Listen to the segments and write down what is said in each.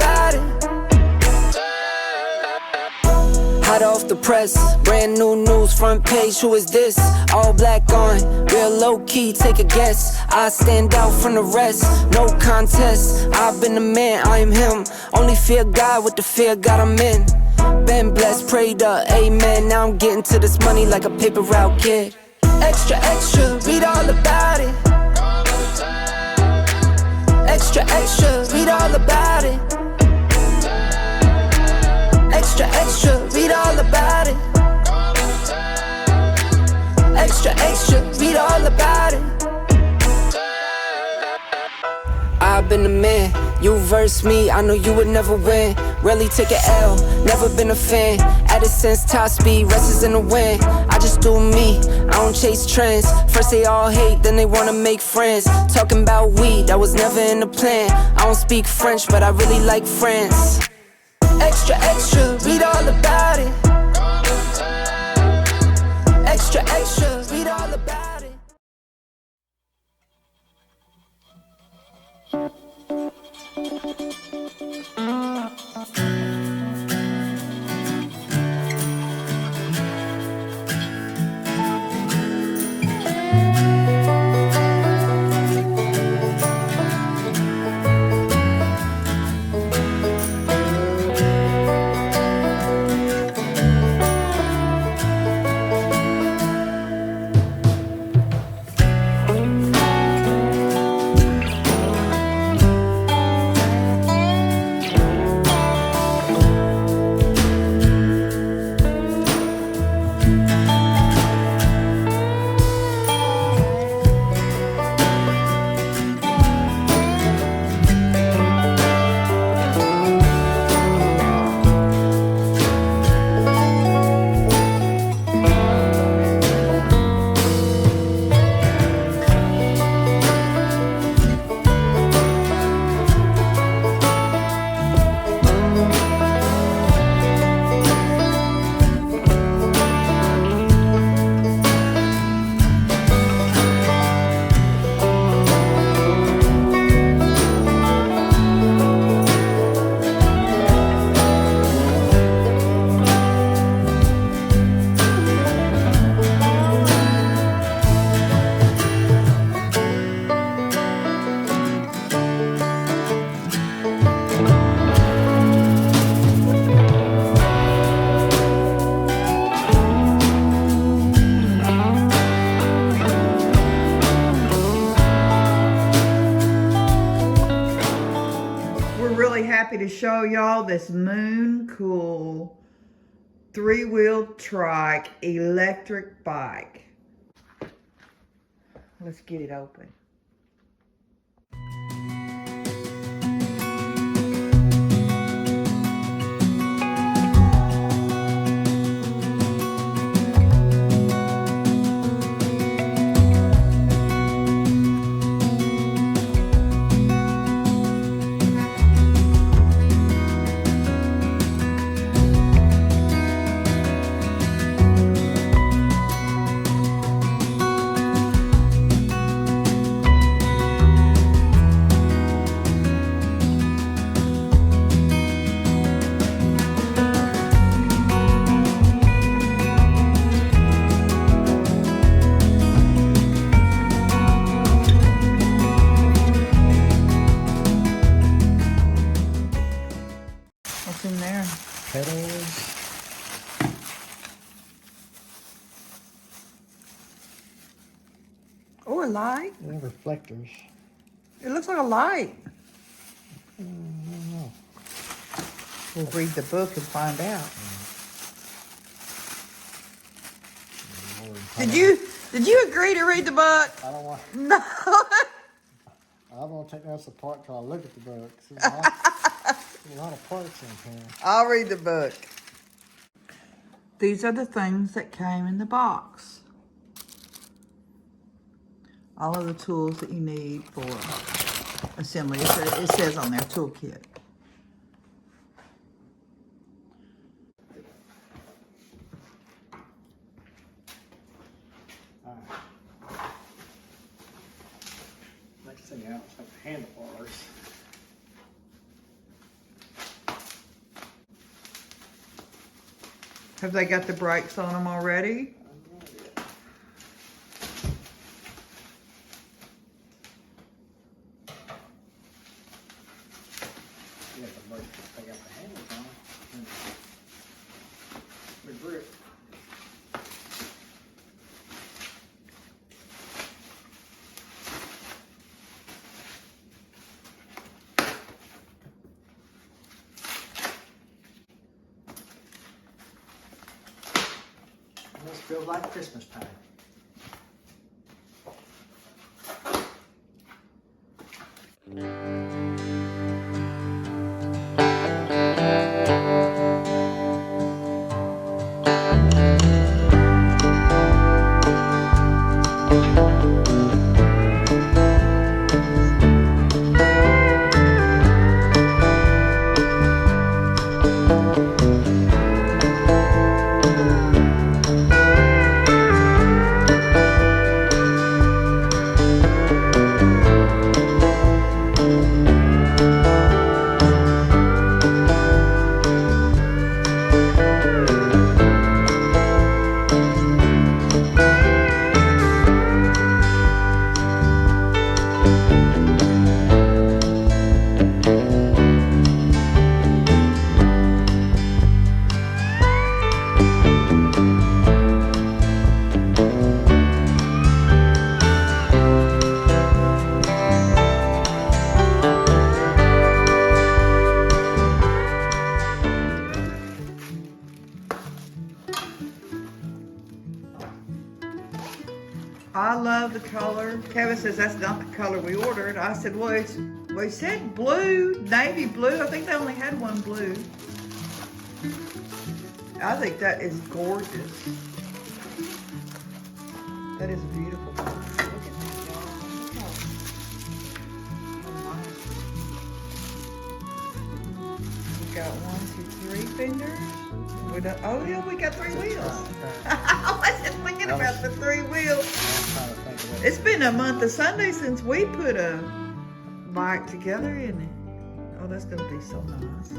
about it. Hot off the press, brand new news, front page, who is this? All black on, real low key, take a guess. I stand out from the rest, no contest. I've been the man, I am him. Only fear God with the fear God I'm in. Been blessed, prayed up, amen. Now I'm getting to this money like a paper route kid. Extra, extra, read all about it. Extra, extra, read all about it. Extra, extra, read all about it. Extra, extra, read all about it. I've been the man, you verse me, I know you would never win. Rarely take an L, never been a fan. Added sense, top speed, rest is in the wind. I just do me, I don't chase trends. First they all hate, then they wanna make friends. Talking about weed, that was never in the plan. I don't speak French, but I really like friends. Extra, extra, read all about it. Extra, extra, read all about it. Happy to show y'all this MOONCOOL 3-wheel trike electric bike. Let's get it open. What's in there? Pedals. Oh, a light. And reflectors. It looks like a light. I don't know. We'll read the book and find out. Did you agree to read the book? I don't want. No. I don't want to take this apart till I look at the book. There's a lot of parts in here. I'll read the book. These are the things that came in the box. All of the tools that you need for assembly. It says on there, toolkit. Next thing out is like the handlebars. Have they got the brakes on them already? Yeah, the brakes, they got the handles on them. The grip. This feels like Christmas time. I love the color. Kevin says that's not the color we ordered. I said, well, we said blue, navy blue. I think they only had one blue. I think that is gorgeous. That is beautiful. Look at that, y'all. Look how we got 1, 2, 3 fingers. Oh yeah, we got 3 wheels. I wasn't thinking about the 3 wheels. It's been a month of Sunday since we put a bike together, isn't it? Oh, that's gonna be so nice.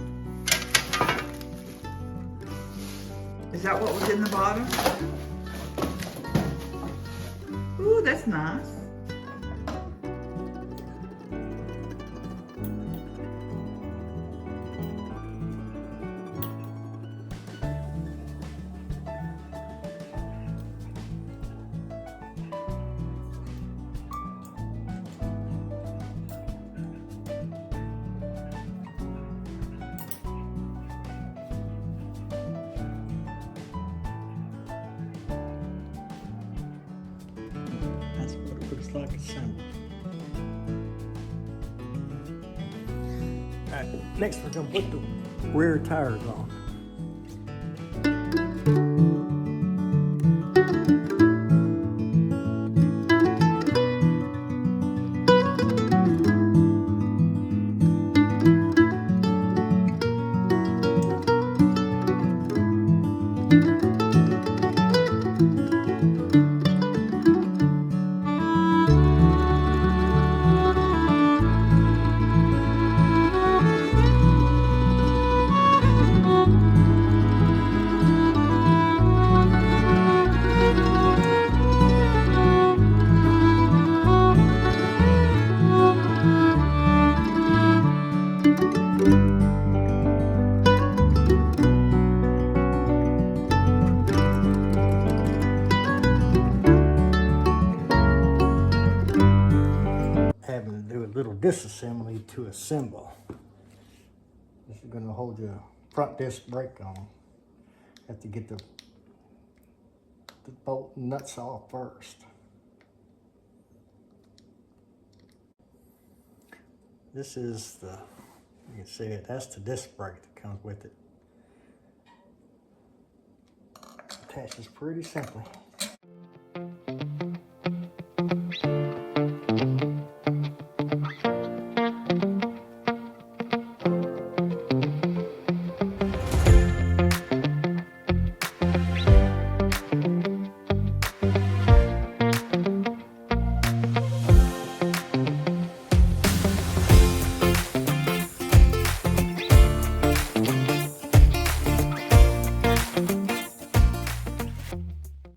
Is that what was in the bottom? Ooh, that's nice. That's what it looks like assembled. Alright, next we're going to put the rear tires on. Having to do a little disassembly to assemble. This is going to hold your front disc brake on. Have to get the bolt and nuts off first. This is the, you can see it, that's the disc brake that comes with it. Attaches pretty simply.